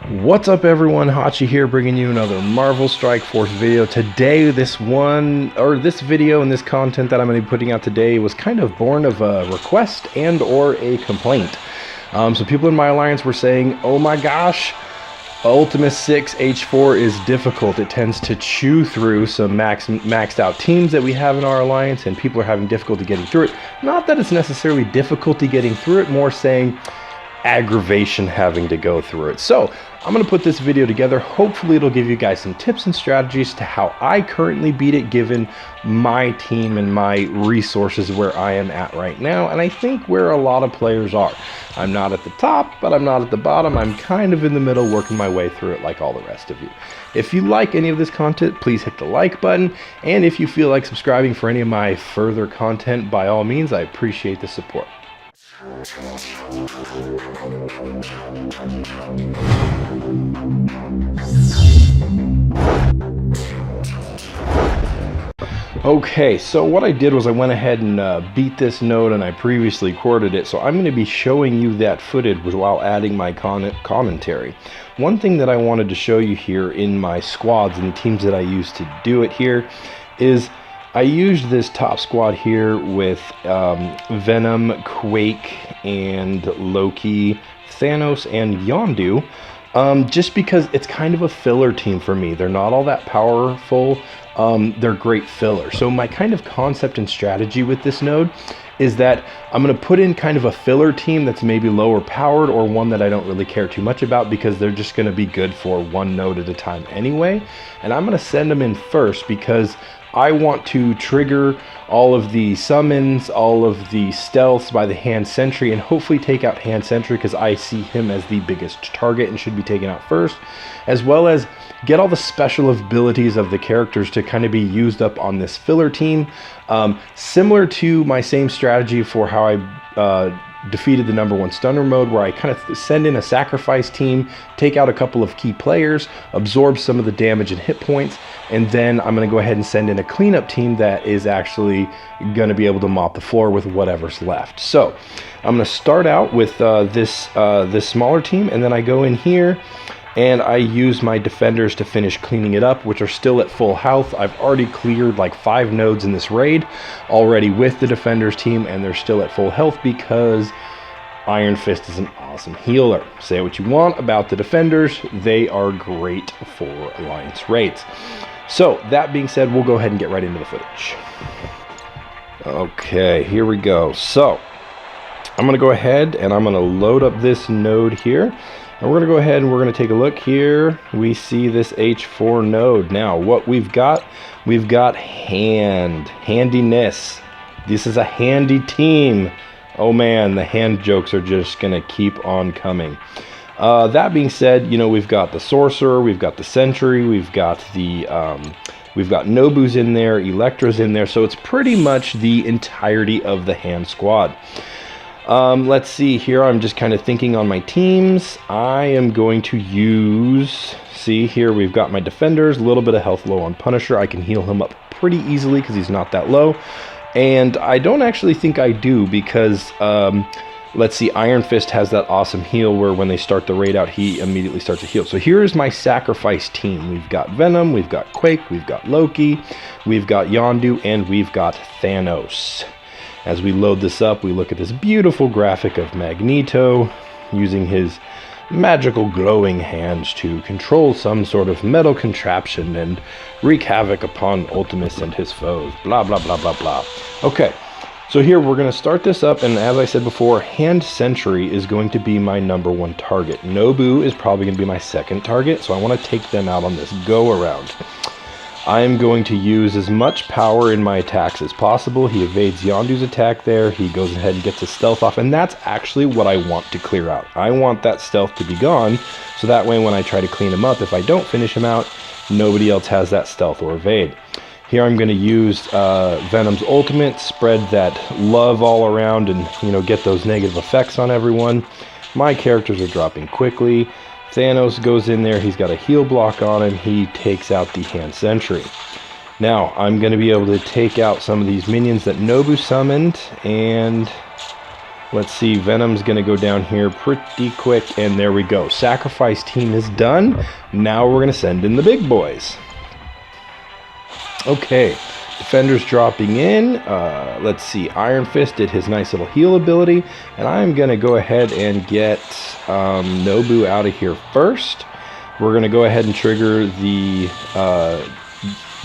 What's up everyone, Hachi here bringing you another Marvel Strike Force video. Today this video and this content that I'm going to be putting out today was kind of born of a request and or a complaint. So people in my alliance were saying, oh my gosh, Ultimus 6 H4 is difficult. It tends to chew through some maxed out teams that we have in our alliance, and people are having difficulty getting through it. Not that it's necessarily difficulty getting through it, more saying aggravation having to go through it. So I'm going to put this video together. Hopefully it'll give you guys some tips and strategies to how I currently beat it given my team and my resources where I am at right now, and I think where a lot of players are. I'm not at the top, but I'm not at the bottom. I'm kind of in the middle, working my way through it like all the rest of you. If you like any of this content, please hit the like button, and if you feel like subscribing for any of my further content, by all means, I appreciate the support. Okay, so what I did was I went ahead and beat this node, and I previously recorded it, so I'm going to be showing you that footage while adding my commentary. One thing that I wanted to show you here in my squads and the teams that I used to do it here is I used this top squad here with Venom, Quake, and Loki, Thanos, and Yondu, just because it's kind of a filler team for me. They're not all that powerful. They're great filler. So my kind of concept and strategy with this node is that I'm going to put in kind of a filler team that's maybe lower powered, or one that I don't really care too much about because they're just going to be good for one node at a time anyway. And I'm going to send them in first because I want to trigger all of the summons, all of the stealths by the hand sentry, and hopefully take out hand sentry because I see him as the biggest target and should be taken out first, as well as get all the special abilities of the characters to kind of be used up on this filler team. Similar to my same strategy for how I defeated the #1 stunner mode, where I kind of send in a sacrifice team, take out a couple of key players, absorb some of the damage and hit points, and then I'm going to go ahead and send in a cleanup team that is actually going to be able to mop the floor with whatever's left. So I'm going to start out with this smaller team, and then I go in here and I use my defenders to finish cleaning it up, which are still at full health. I've already cleared like 5 nodes in this raid already with the defenders team, and they're still at full health because Iron Fist is an awesome healer. Say what you want about the defenders, they are great for alliance raids. So that being said, we'll go ahead and get right into the footage. Okay, here we go. So I'm gonna go ahead and I'm gonna load up this node here. And we're going to go ahead and we're going to take a look here. We see this H4 node. Now, what we've got handiness. This is a handy team. Oh man, the hand jokes are just going to keep on coming. That being said, you know, we've got the Sorcerer, we've got the Sentry, we've got Nobu's in there, Elektra's in there, so it's pretty much the entirety of the hand squad. Let's see here. I'm just kind of thinking on my teams. I am going to use, see here, we've got my defenders, a little bit of health low on Punisher. I can heal him up pretty easily because he's not that low. And I don't actually think I do because, let's see, Iron Fist has that awesome heal where when they start the raid out, he immediately starts to heal. So here's my sacrifice team. We've got Venom, we've got Quake, we've got Loki, we've got Yondu, and we've got Thanos. As we load this up, we look at this beautiful graphic of Magneto using his magical glowing hands to control some sort of metal contraption and wreak havoc upon Ultimus and his foes. Blah, blah, blah, blah, blah. Okay, so here we're going to start this up, and as I said before, Hand Sentry is going to be my #1 target. Nobu is probably going to be my 2nd target, so I want to take them out on this go-around. I am going to use as much power in my attacks as possible. He evades Yondu's attack there. He goes ahead and gets his stealth off, and that's actually what I want to clear out. I want that stealth to be gone, so that way when I try to clean him up, if I don't finish him out, nobody else has that stealth or evade. Here I'm going to use Venom's ultimate, spread that love all around and, you know, get those negative effects on everyone. My characters are dropping quickly. Thanos goes in there, he's got a heal block on him, he takes out the hand sentry. Now, I'm going to be able to take out some of these minions that Nobu summoned, and Let's see, Venom's going to go down here pretty quick, and there we go. Sacrifice team is done. Now we're going to send in the big boys. Okay, Defender's dropping in. Let's see, Iron Fist did his nice little heal ability, and I'm going to go ahead and get Nobu out of here first. We're going to go ahead and trigger the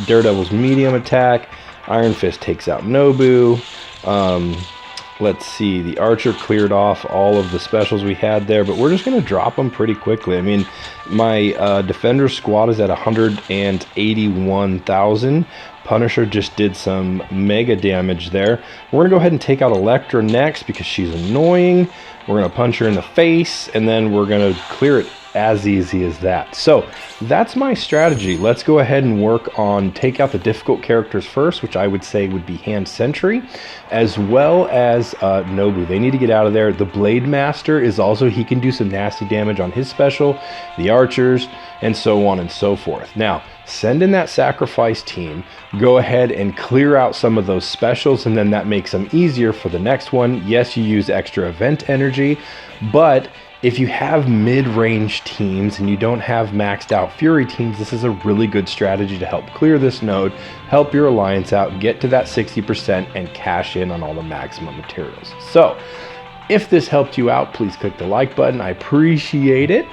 Daredevil's medium attack. Iron Fist takes out Nobu. Let's see, the Archer cleared off all of the specials we had there, but we're just going to drop them pretty quickly. I mean, my Defender squad is at 181,000. Punisher just did some mega damage there. We're going to go ahead and take out Elektra next because she's annoying. We're going to punch her in the face, and then we're going to clear it as easy as that. So that's my strategy. Let's go ahead and work on take out the difficult characters first, which I would say would be Hand Sentry, as well as Nobu. They need to get out of there. The Blade Master is also, he can do some nasty damage on his special, the archers, and so on and so forth. Now, send in that sacrifice team, go ahead and clear out some of those specials, and then that makes them easier for the next one. Yes, you use extra event energy, but if you have mid-range teams and you don't have maxed out Fury teams, this is a really good strategy to help clear this node, help your alliance out, get to that 60%, and cash in on all the maximum materials. So, if this helped you out, please click the like button. I appreciate it.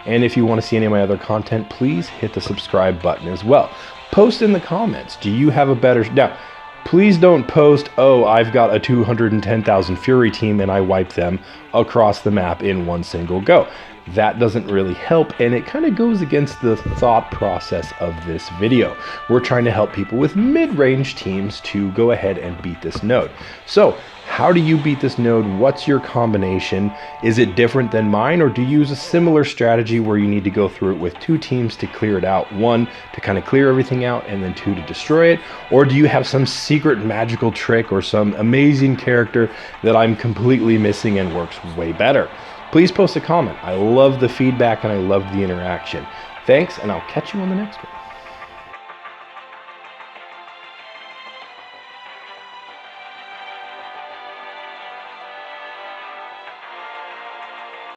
And if you want to see any of my other content, please hit the subscribe button as well. Post in the comments, do you have a better... Now, please don't post, oh, I've got a 210,000 Fury team and I wipe them across the map in one single go. That doesn't really help, and it kind of goes against the thought process of this video. We're trying to help people with mid-range teams to go ahead and beat this node. So, how do you beat this node? What's your combination? Is it different than mine, or do you use a similar strategy where you need to go through it with two teams to clear it out? One, to kind of clear everything out, and then two, to destroy it? Or do you have some secret magical trick or some amazing character that I'm completely missing and works way better? Please post a comment. I love the feedback and I love the interaction. Thanks, and I'll catch you on the next one.